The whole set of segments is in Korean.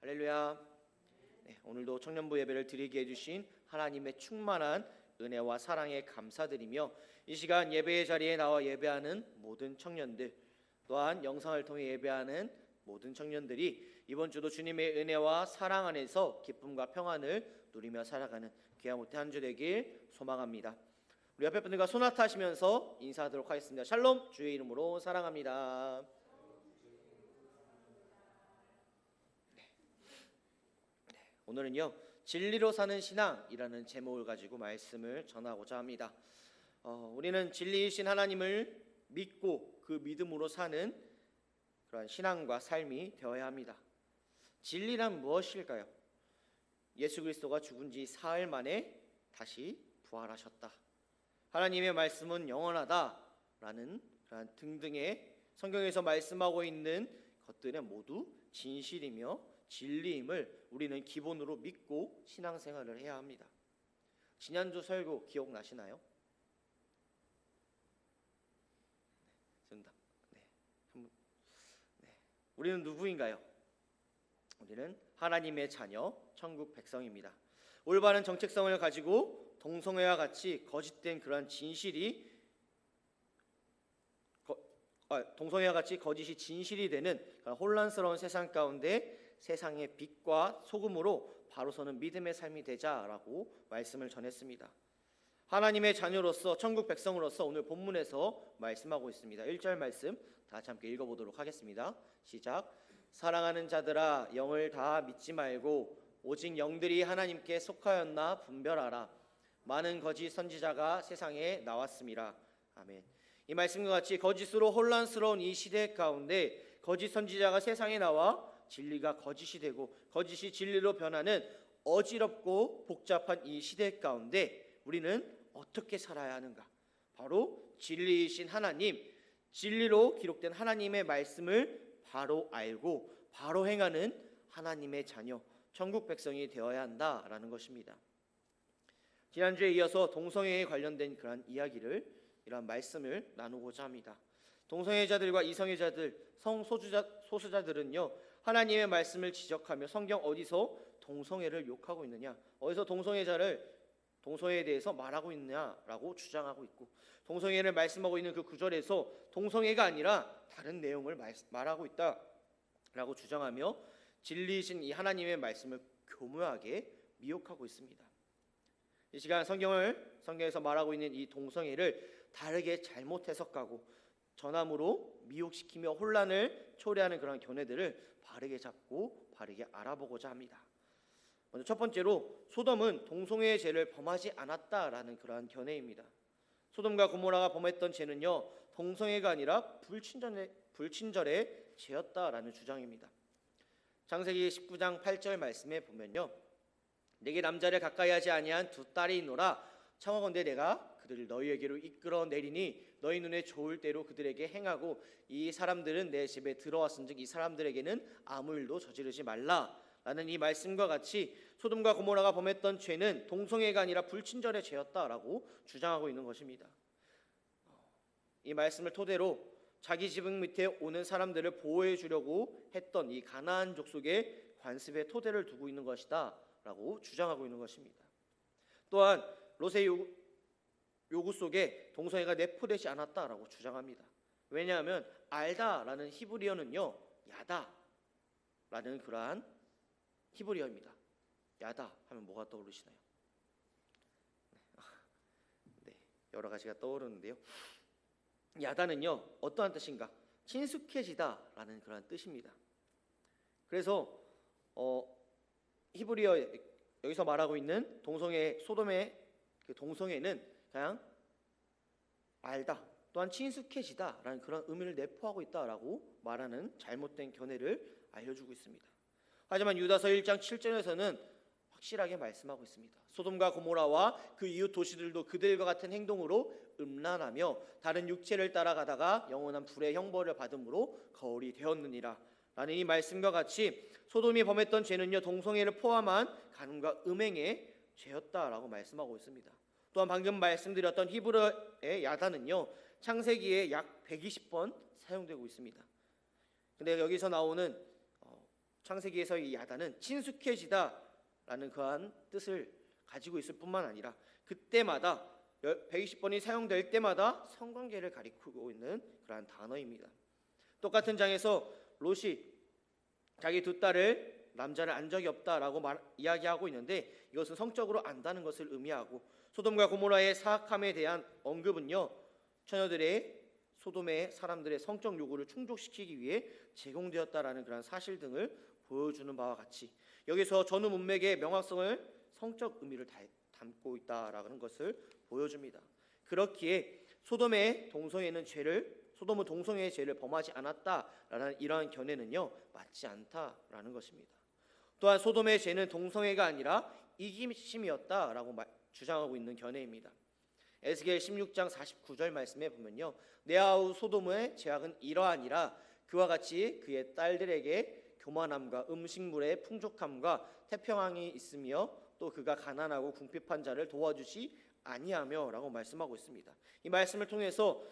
할렐루야. 오늘도 청년부 예배를 드리게 해주신 하나님의 충만한 은혜와 사랑에 감사드리며 이 시간 예배의 자리에 나와 예배하는 모든 청년들, 또한 영상을 통해 예배하는 모든 청년들이 이번 주도 주님의 은혜와 사랑 안에서 기쁨과 평안을 누리며 살아가는 귀한 못해 한 주 되길 소망합니다. 우리 옆에 분들과 손아트 하시면서 인사하도록 하겠습니다. 샬롬, 주의 이름으로 사랑합니다. 오늘은요, 진리로 사는 신앙이라는 제목을 가지고 말씀을 전하고자 합니다. 우리는 진리이신 하나님을 믿고 그 믿음으로 사는 그러한 신앙과 삶이 되어야 합니다. 진리란 무엇일까요? 예수 그리스도가 죽은 지 사흘 만에 다시 부활하셨다. 하나님의 말씀은 영원하다라는 그러한 등등의 성경에서 말씀하고 있는 것들은 모두 진실이며 진리임을 우리는 기본으로 믿고 신앙생활을 해야 합니다. 지난주 설교 기억나시나요? 우리는 누구인가요? 우리는 하나님의 자녀, 천국 백성입니다. 올바른 정체성을 가지고 동성애와 같이 거짓된 그러한 진실이 동성애와 같이 거짓이 진실이 되는 혼란스러운 세상 가운데 세상의 빛과 소금으로 바로서는 믿음의 삶이 되자라고 말씀을 전했습니다. 하나님의 자녀로서 천국 백성으로서 오늘 본문에서 말씀하고 있습니다. 1절 말씀 다 같이 함께 읽어보도록 하겠습니다. 시작. 사랑하는 자들아, 영을 다 믿지 말고 오직 영들이 하나님께 속하였나 분별하라. 많은 거짓 선지자가 세상에 나왔습니다. 아멘. 이 말씀과 같이 거짓으로 혼란스러운 이 시대 가운데 거짓 선지자가 세상에 나와 진리가 거짓이 되고 거짓이 진리로 변하는 어지럽고 복잡한 이 시대 가운데 우리는 어떻게 살아야 하는가? 바로 진리이신 하나님, 진리로 기록된 하나님의 말씀을 바로 알고 바로 행하는 하나님의 자녀, 천국 백성이 되어야 한다라는 것입니다. 지난주에 이어서 동성애에 관련된 그런 이야기를, 이런 말씀을 나누고자 합니다. 동성애자들과 이성애자들, 성소수자들은요, 하나님의 말씀을 지적하며 성경 어디서 동성애를 욕하고 있느냐, 어디서 동성애에 대해서 말하고 있느냐라고 주장하고 있고, 동성애를 말씀하고 있는 그 구절에서 동성애가 아니라 다른 내용을 말하고 있다라고 주장하며 진리이신 이 하나님의 말씀을 교묘하게 미혹하고 있습니다. 이 시간 성경에서 말하고 있는 이 동성애를 다르게 잘못 해석하고 전함으로 미혹시키며 혼란을 초래하는 그런 견해들을 바르게 잡고 바르게 알아보고자 합니다. 먼저 첫 번째로 소돔은 동성애의 죄를 범하지 않았다라는 그러한 견해입니다. 소돔과 고모라가 범했던 죄는요, 동성애가 아니라 불친절의 죄였다라는 주장입니다. 창세기 19장 8절 말씀에 보면요, 내게 남자를 가까이 하지 아니한 두 딸이 있노라. 청하건대 내가 그들을 너희에게로 이끌어 내리니 너희 눈에 좋을 대로 그들에게 행하고 이 사람들은 내 집에 들어왔은즉 이 사람들에게는 아무 일도 저지르지 말라 라는 이 말씀과 같이 소돔과 고모라가 범했던 죄는 동성애가 아니라 불친절의 죄였다라고 주장하고 있는 것입니다. 이 말씀을 토대로 자기 지붕 밑에 오는 사람들을 보호해 주려고 했던 이 가나안 족속의 관습의 토대를 두고 있는 것이다 라고 주장하고 있는 것입니다. 또한 롯의 요구 속에 동성애가 내포되지 않았다라고 주장합니다. 왜냐하면 알다라는 히브리어는요, 야다라는 그러한 히브리어입니다. 야다 하면 뭐가 떠오르시나요? 네, 여러 가지가 떠오르는데요. 야다는요, 어떠한 뜻인가? 친숙해지다라는 그런 뜻입니다. 그래서 히브리어 여기서 말하고 있는 동성애, 소돔의 그 동성애는 그냥 알다, 또한 친숙해지다라는 그런 의미를 내포하고 있다라고 말하는 잘못된 견해를 알려주고 있습니다. 하지만 유다서 1장 7절에서는 확실하게 말씀하고 있습니다. 소돔과 고모라와 그 이웃 도시들도 그들과 같은 행동으로 음란하며 다른 육체를 따라가다가 영원한 불의 형벌을 받음으로 거울이 되었느니라 라는 이 말씀과 같이 소돔이 범했던 죄는요, 동성애를 포함한 간음과 음행의 죄였다라고 말씀하고 있습니다. 또한 방금 말씀드렸던 히브리어의 야다는요, 창세기에 약 120번 사용되고 있습니다. 근데 여기서 나오는 창세기에서 이 야단은 친숙해지다라는 그러한 뜻을 가지고 있을 뿐만 아니라 그때마다 120번이 사용될 때마다 성관계를 가리키고 있는 그러한 단어입니다. 똑같은 장에서 롯이 자기 두 딸을 남자를 안 적이 없다라고 이야기하고 있는데 이것은 성적으로 안다는 것을 의미하고 소돔과 고모라의 사악함에 대한 언급은요 처녀들의 소돔의 사람들의 성적 요구를 충족시키기 위해 제공되었다라는 그런 사실 등을 보여주는 바와 같이 여기서 전후 문맥의 명확성을 성적 의미를 담고 있다라는 것을 보여줍니다. 그렇기에 소돔은 동성애의 죄를 범하지 않았다라는 이러한 견해는요 맞지 않다라는 것입니다. 또한 소돔의 죄는 동성애가 아니라 이기심이었다라고 주장하고 있는 견해입니다. 에스겔 16장 49절 말씀에 보면요 내 아우 소돔의 죄악은 이러하니라 그와 같이 그의 딸들에게 교만함과 음식물의 풍족함과 태평함이 있으며 또 그가 가난하고 궁핍한 자를 도와주지 아니하며 라고 말씀하고 있습니다. 이 말씀을 통해서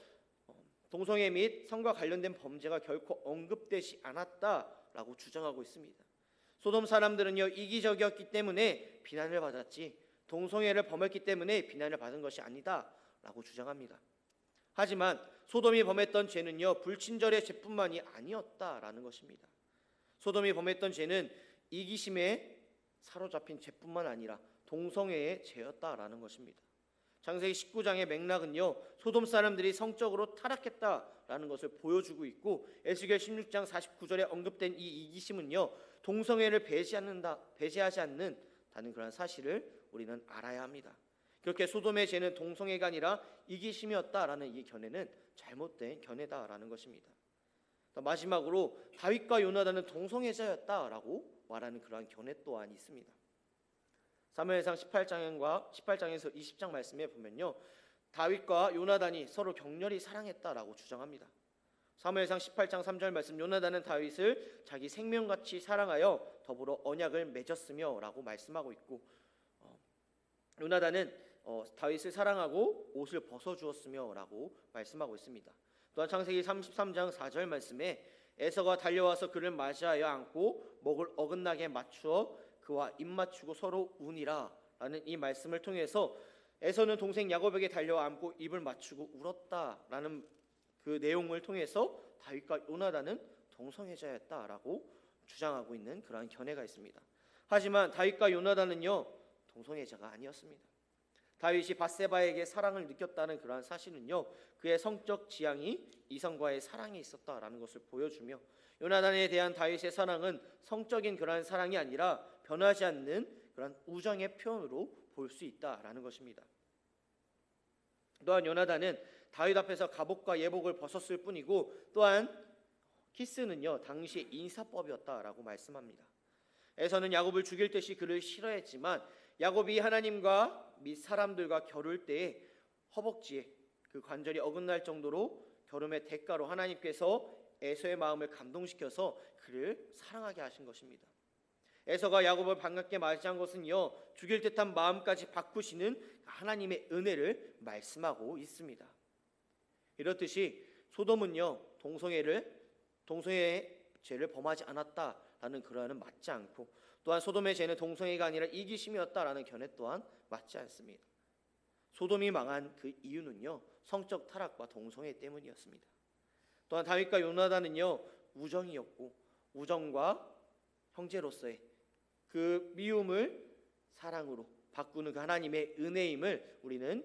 동성애 및 성과 관련된 범죄가 결코 언급되지 않았다라고 주장하고 있습니다. 소돔 사람들은요 이기적이었기 때문에 비난을 받았지 동성애를 범했기 때문에 비난을 받은 것이 아니다라고 주장합니다. 하지만 소돔이 범했던 죄는요 불친절의 죄뿐만이 아니었다라는 것입니다. 소돔이 범했던 죄는 이기심에 사로잡힌 죄뿐만 아니라 동성애의 죄였다라는 것입니다. 창세기 19장의 맥락은요 소돔 사람들이 성적으로 타락했다라는 것을 보여주고 있고 에스겔 16장 49절에 언급된 이 이기심은요 동성애를 배제하지 않는다는 그런 사실을 우리는 알아야 합니다. 그렇게 소돔의 죄는 동성애가 아니라 이기심이었다라는 이 견해는 잘못된 견해다라는 것입니다. 마지막으로 다윗과 요나단은 동성애자였다라고 말하는 그러한 견해 또한 있습니다. 사무엘상 18장에서 20장 말씀에 보면요 다윗과 요나단이 서로 격렬히 사랑했다라고 주장합니다. 사무엘상 18장 3절 말씀 요나단은 다윗을 자기 생명같이 사랑하여 더불어 언약을 맺었으며 라고 말씀하고 있고 요나단은 다윗을 사랑하고 옷을 벗어주었으며 라고 말씀하고 있습니다. 또한 창세기 33장 4절 말씀에 에서가 달려와서 그를 맞이하여 안고 목을 어긋나게 맞추어 그와 입 맞추고 서로 우니라 라는 이 말씀을 통해서 에서는 동생 야곱에게 달려와 안고 입을 맞추고 울었다라는 그 내용을 통해서 다윗과 요나단은 동성애자였다라고 주장하고 있는 그러한 견해가 있습니다. 하지만 다윗과 요나단은요 동성애자가 아니었습니다. 다윗이 밧세바에게 사랑을 느꼈다는 그러한 사실은요 그의 성적 지향이 이성과의 사랑에 있었다라는 것을 보여주며 요나단에 대한 다윗의 사랑은 성적인 그러한 사랑이 아니라 변하지 않는 그러한 우정의 표현으로 볼 수 있다라는 것입니다. 또한 요나단은 다윗 앞에서 갑옷과 예복을 벗었을 뿐이고 또한 키스는요 당시의 인사법이었다라고 말씀합니다. 에서는 야곱을 죽일 듯이 그를 싫어했지만 야곱이 하나님과 및 사람들과 겨룰 때에 허벅지에 그 관절이 어긋날 정도로 겨름의 대가로 하나님께서 에서의 마음을 감동시켜서 그를 사랑하게 하신 것입니다. 에서가 야곱을 반갑게 맞이한 것은요 죽일 듯한 마음까지 바꾸시는 하나님의 은혜를 말씀하고 있습니다. 이렇듯이 소돔은요 동성애의 죄를 범하지 않았다라는 그러한 맞지 않고 또한 소돔의 죄는 동성애가 아니라 이기심이었다라는 견해 또한 맞지 않습니다. 소돔이 망한 그 이유는요 성적 타락과 동성애 때문이었습니다. 또한 다윗과 요나단은요 우정이었고 우정과 형제로서의 그 미움을 사랑으로 바꾸는 그 하나님의 은혜임을 우리는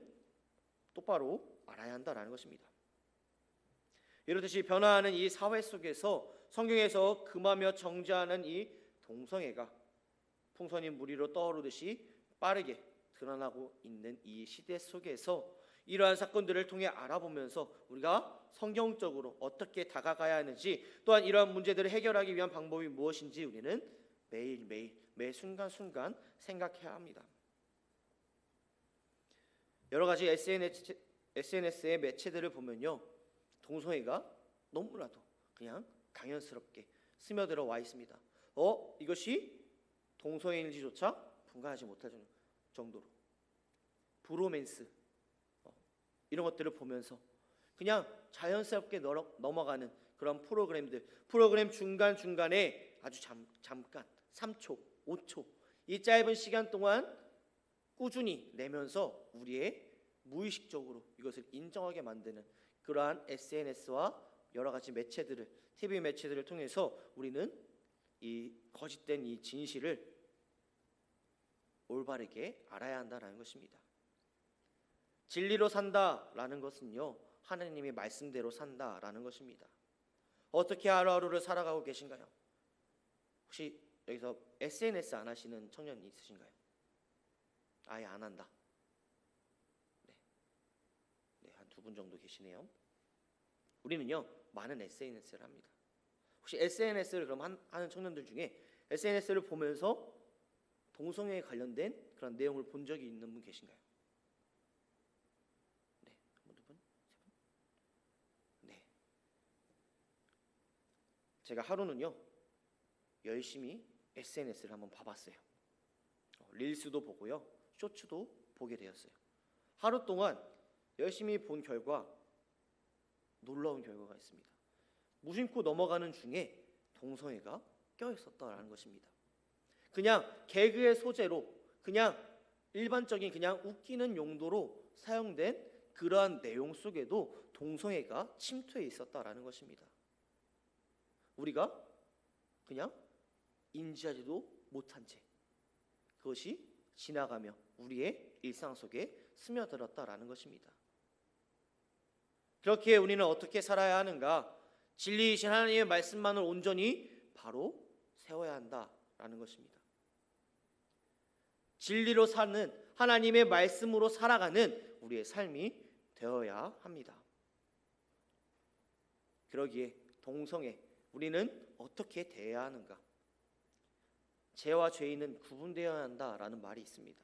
똑바로 알아야 한다는 것입니다. 이렇듯이 변화하는 이 사회 속에서 성경에서 금하며 정죄하는 이 동성애가 풍선이 물 위로 떠오르듯이 빠르게 드러나고 있는 이 시대 속에서 이러한 사건들을 통해 알아보면서 우리가 성경적으로 어떻게 다가가야 하는지 또한 이러한 문제들을 해결하기 위한 방법이 무엇인지 우리는 매일매일 매 순간순간 생각해야 합니다. 여러 가지 SNS의 매체들을 보면요 동성애가 너무나도 그냥 당연스럽게 스며들어 와 있습니다. 이것이 동성애인지조차 분간하지 못할 정도로 브로맨스 이런 것들을 보면서 그냥 자연스럽게 넘어가는 그런 프로그램 중간중간에 아주 잠깐 3초, 5초 이 짧은 시간 동안 꾸준히 내면서 우리의 무의식적으로 이것을 인정하게 만드는 그러한 SNS와 여러 가지 매체들을 TV 매체들을 통해서 우리는 이 거짓된 이 진실을 올바르게 알아야 한다는 것입니다. 진리로 산다라는 것은요, 하나님의 말씀대로 산다라는 것입니다. 어떻게 하루하루를 살아가고 계신가요? 혹시 여기서 SNS 안 하시는 청년이 있으신가요? 아예 안 한다. 네, 한 2분 정도 계시네요. 우리는요, 많은 SNS를 합니다. 혹시 SNS를 그럼 하는 청년들 중에 SNS를 보면서 동성애에 관련된 그런 내용을 본 적이 있는 분 계신가요? 네, 한 분, 두 분, 세 분. 네. 제가 하루는요, 열심히 SNS를 한번 봐봤어요. 릴스도 보고요, 쇼츠도 보게 되었어요. 하루 동안 열심히 본 결과 놀라운 결과가 있습니다. 무심코 넘어가는 중에 동성애가 껴있었다라는 것입니다. 그냥 개그의 소재로, 그냥 일반적인 그냥 웃기는 용도로 사용된 그러한 내용 속에도 동성애가 침투해 있었다라는 것입니다. 우리가 그냥 인지하지도 못한 채 그것이 지나가며 우리의 일상 속에 스며들었다라는 것입니다. 그렇게 우리는 어떻게 살아야 하는가? 진리이신 하나님의 말씀만을 온전히 바로 세워야 한다라는 것입니다. 진리로 사는 하나님의 말씀으로 살아가는 우리의 삶이 되어야 합니다. 그러기에 동성애 우리는 어떻게 대해야 하는가? 죄와 죄인은 구분되어야 한다라는 말이 있습니다.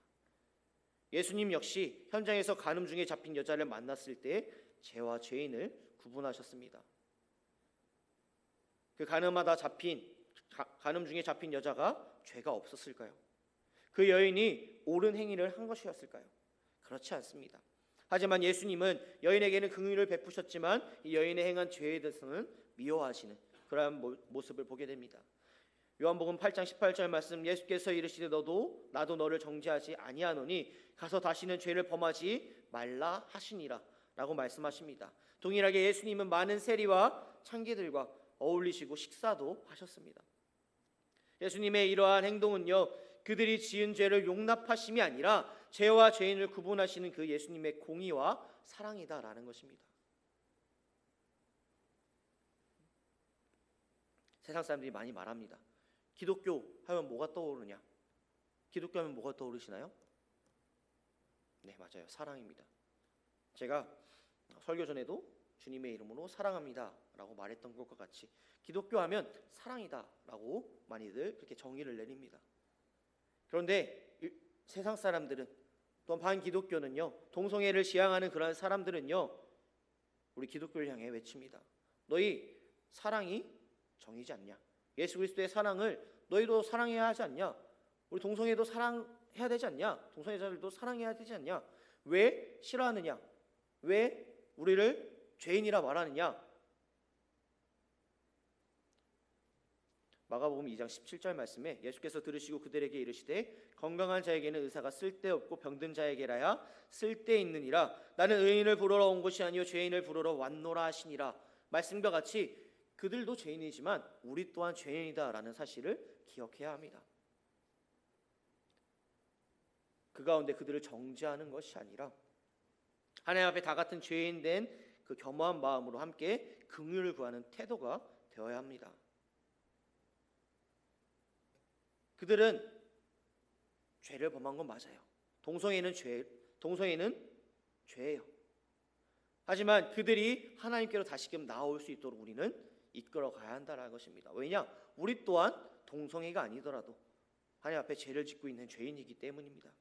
예수님 역시 현장에서 간음 중에 잡힌 여자를 만났을 때 죄와 죄인을 구분하셨습니다. 그 간음 중에 잡힌 여자가 죄가 없었을까요? 그 여인이 옳은 행위를 한 것이었을까요? 그렇지 않습니다. 하지만 예수님은 여인에게는 긍휼을 베푸셨지만 이 여인의 행한 죄에 대해서는 미워하시는 그러한 모습을 보게 됩니다. 요한복음 8장 18절 말씀, 예수께서 이르시되 나도 너를 정죄하지 아니하노니 가서 다시는 죄를 범하지 말라 하시니라 라고 말씀하십니다. 동일하게 예수님은 많은 세리와 창기들과 어울리시고 식사도 하셨습니다. 예수님의 이러한 행동은요, 그들이 지은 죄를 용납하심이 아니라 죄와 죄인을 구분하시는 그 예수님의 공의와 사랑이다라는 것입니다. 세상 사람들이 많이 말합니다. 기독교 하면 뭐가 떠오르냐? 기독교 하면 뭐가 떠오르시나요? 네, 맞아요. 사랑입니다. 제가 설교 전에도 주님의 이름으로 사랑합니다 라고 말했던 것과 같이 기독교 하면 사랑이다 라고 많이들 그렇게 정의를 내립니다. 그런데 세상 사람들은, 또한 반기독교는요, 동성애를 지향하는 그런 사람들은요, 우리 기독교를 향해 외칩니다. 너희 사랑이 정이지 않냐? 예수 그리스도의 사랑을 너희도 사랑해야 하지 않냐? 우리 동성애도 사랑해야 되지 않냐? 동성애자들도 사랑해야 되지 않냐? 왜 싫어하느냐? 왜 우리를 죄인이라 말하느냐? 마가복음 2장 17절 말씀에 예수께서 들으시고 그들에게 이르시되 건강한 자에게는 의사가 쓸데없고 병든 자에게라야 쓸데있느니라. 나는 의인을 부르러 온 것이 아니요 죄인을 부르러 왔노라 하시니라. 말씀과 같이 그들도 죄인이지만 우리 또한 죄인이다라는 사실을 기억해야 합니다. 그 가운데 그들을 정죄하는 것이 아니라 하나님 앞에 다 같은 죄인 된 그 겸허한 마음으로 함께 긍휼을 구하는 태도가 되어야 합니다. 그들은 죄를 범한 건 맞아요. 동성애는 죄예요. 하지만 그들이 하나님께로 다시금 나올 수 있도록 우리는 이끌어 가야 한다는 것입니다. 왜냐? 우리 또한 동성애가 아니더라도 하나님 앞에 죄를 짓고 있는 죄인이기 때문입니다.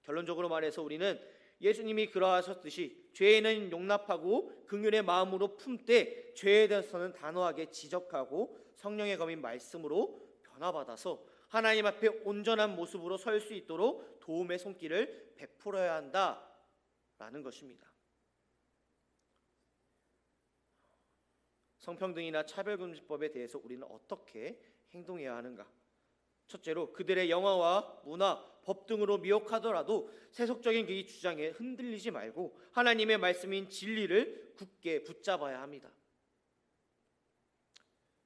결론적으로 말해서 우리는 예수님이 그러하셨듯이 죄인은 용납하고 긍휼의 마음으로 품되 죄에 대해서는 단호하게 지적하고 성령의 검인 말씀으로 변화받아서 하나님 앞에 온전한 모습으로 설 수 있도록 도움의 손길을 베풀어야 한다라는 것입니다. 성평등이나 차별금지법에 대해서 우리는 어떻게 행동해야 하는가? 첫째로 그들의 영화와 문화, 법 등으로 미혹하더라도 세속적인 그 주장에 흔들리지 말고 하나님의 말씀인 진리를 굳게 붙잡아야 합니다.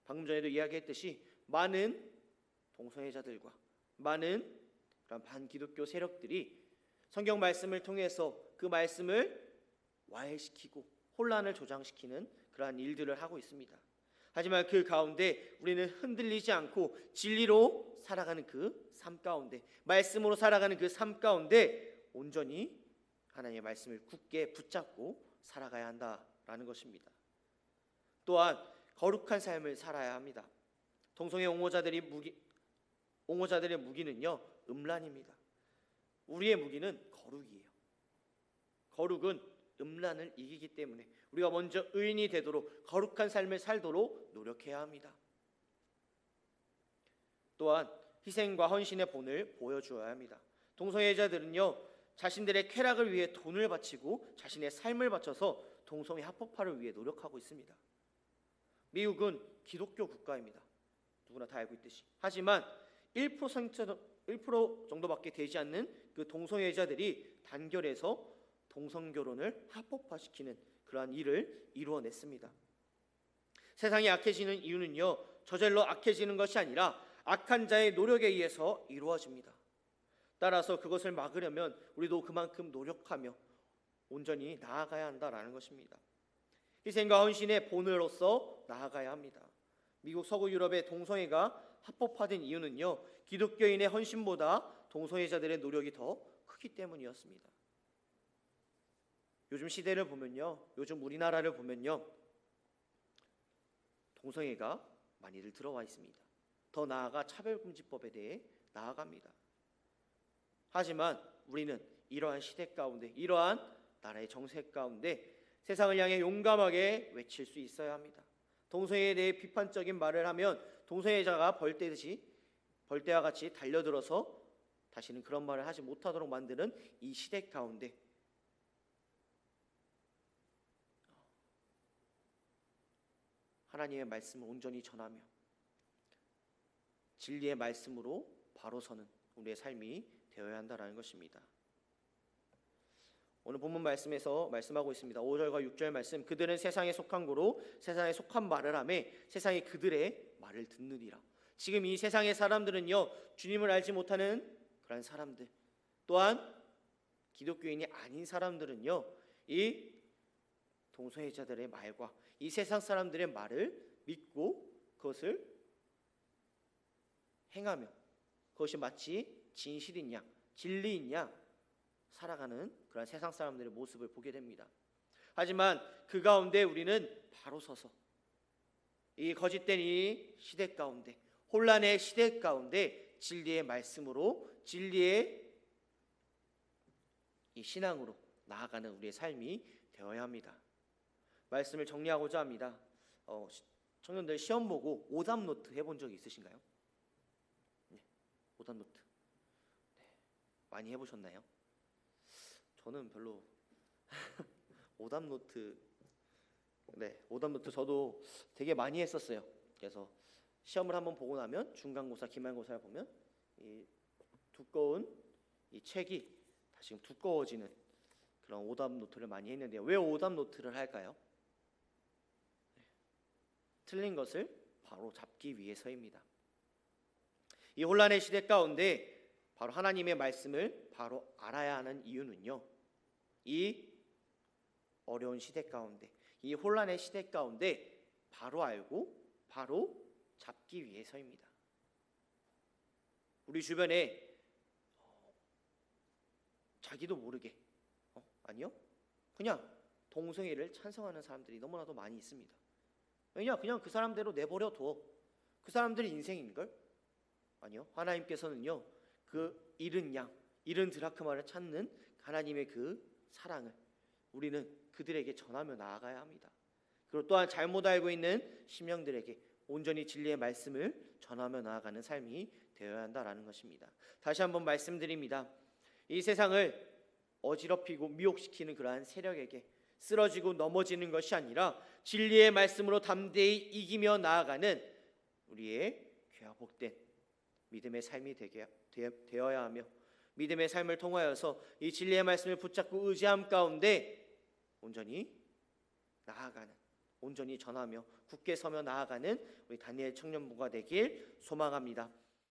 방금 전에도 이야기했듯이 많은 동성애자들과 많은 그런 반기독교 세력들이 성경 말씀을 통해서 그 말씀을 와해시키고 혼란을 조장시키는 그러한 일들을 하고 있습니다. 하지만 그 가운데 우리는 흔들리지 않고 진리로 살아가는 그 삶 가운데, 말씀으로 살아가는 그 삶 가운데 온전히 하나님의 말씀을 굳게 붙잡고 살아가야 한다라는 것입니다. 또한 거룩한 삶을 살아야 합니다. 동성애 옹호자들의 무기는요, 음란입니다. 우리의 무기는 거룩이에요. 거룩은 음란을 이기기 때문에 우리가 먼저 의인이 되도록 거룩한 삶을 살도록 노력해야 합니다. 또한 희생과 헌신의 본을 보여주어야 합니다. 동성애자들은요, 자신들의 쾌락을 위해 돈을 바치고 자신의 삶을 바쳐서 동성애 합법화를 위해 노력하고 있습니다. 미국은 기독교 국가입니다. 누구나 다 알고 있듯이. 하지만 1% 정도밖에 되지 않는 그 동성애자들이 단결해서 동성결혼을 합법화시키는 그러한 일을 이루어냈습니다. 세상이 악해지는 이유는요, 저절로 악해지는 것이 아니라 악한 자의 노력에 의해서 이루어집니다. 따라서 그것을 막으려면 우리도 그만큼 노력하며 온전히 나아가야 한다라는 것입니다. 희생과 헌신의 본으로서 나아가야 합니다. 미국 서구 유럽의 동성애가 합법화된 이유는요, 기독교인의 헌신보다 동성애자들의 노력이 더 크기 때문이었습니다. 요즘 시대를 보면요, 요즘 우리나라를 보면요, 동성애가 많이들 들어와 있습니다. 더 나아가 차별금지법에 대해 나아갑니다. 하지만 우리는 이러한 시대 가운데, 이러한 나라의 정세 가운데 세상을 향해 용감하게 외칠 수 있어야 합니다. 동성애에 대해 비판적인 말을 하면 동성애자가 벌떼와 같이 달려들어서 다시는 그런 말을 하지 못하도록 만드는 이 시대 가운데 하나님의 말씀을 온전히 전하며 진리의 말씀으로 바로 서는 우리의 삶이 되어야 한다는 것입니다. 오늘 본문 말씀에서 말씀하고 있습니다. 5절과 6절 말씀, 그들은 세상에 속한 고로 세상에 속한 말을 하며 세상이 그들의 말을 듣느니라. 지금 이 세상의 사람들은요, 주님을 알지 못하는 그런 사람들, 또한 기독교인이 아닌 사람들은요, 이 동성애자들의 말과 이 세상 사람들의 말을 믿고 그것을 행하며 그것이 마치 진실인 양, 진리인 양 살아가는 그런 세상 사람들의 모습을 보게 됩니다. 하지만 그 가운데 우리는 바로 서서 이 거짓된 이 시대 가운데, 혼란의 시대 가운데 진리의 말씀으로, 진리의 이 신앙으로 나아가는 우리의 삶이 되어야 합니다. 말씀을 정리하고자 합니다. 청년들 시험 보고 오답 노트 해본 적 있으신가요? 네, 오답 노트. 네, 많이 해보셨나요? 저는 별로 오답 노트, 오답 노트 저도 되게 많이 했었어요. 그래서 시험을 한번 보고 나면 중간고사, 기말고사를 보면 이 두꺼운 이 책이 다시 두꺼워지는 그런 오답 노트를 많이 했는데요. 왜 오답 노트를 할까요? 틀린 것을 바로 잡기 위해서입니다. 이 혼란의 시대 가운데 바로 하나님의 말씀을 바로 알아야 하는 이유는요, 이 어려운 시대 가운데, 이 혼란의 시대 가운데 바로 알고 바로 잡기 위해서입니다. 우리 주변에 자기도 모르게 아니요, 그냥 동성애를 찬성하는 사람들이 너무나도 많이 있습니다. 왜냐, 그냥 그 사람대로 내버려 둬. 그 사람들의 인생인걸? 아니요, 하나님께서는요, 그 잃은 양, 잃은 드라크마를 찾는 하나님의 그 사랑을 우리는 그들에게 전하며 나아가야 합니다. 그리고 또한 잘못 알고 있는 심령들에게 온전히 진리의 말씀을 전하며 나아가는 삶이 되어야 한다라는 것입니다. 다시 한번 말씀드립니다. 이 세상을 어지럽히고 미혹시키는 그러한 세력에게, 쓰러지고 넘어지는 것이 아니라 진리의 말씀으로 담대히 이기며 나아가는 우리의 귀하 복된 믿음의 삶이 되어야 하며, 믿음의 삶을 통하여서 이 진리의 말씀을 붙잡고 의지함 가운데 온전히 나아가는, 온전히 전하며 굳게 서며 나아가는 우리 다니엘 청년부가 되길 소망합니다.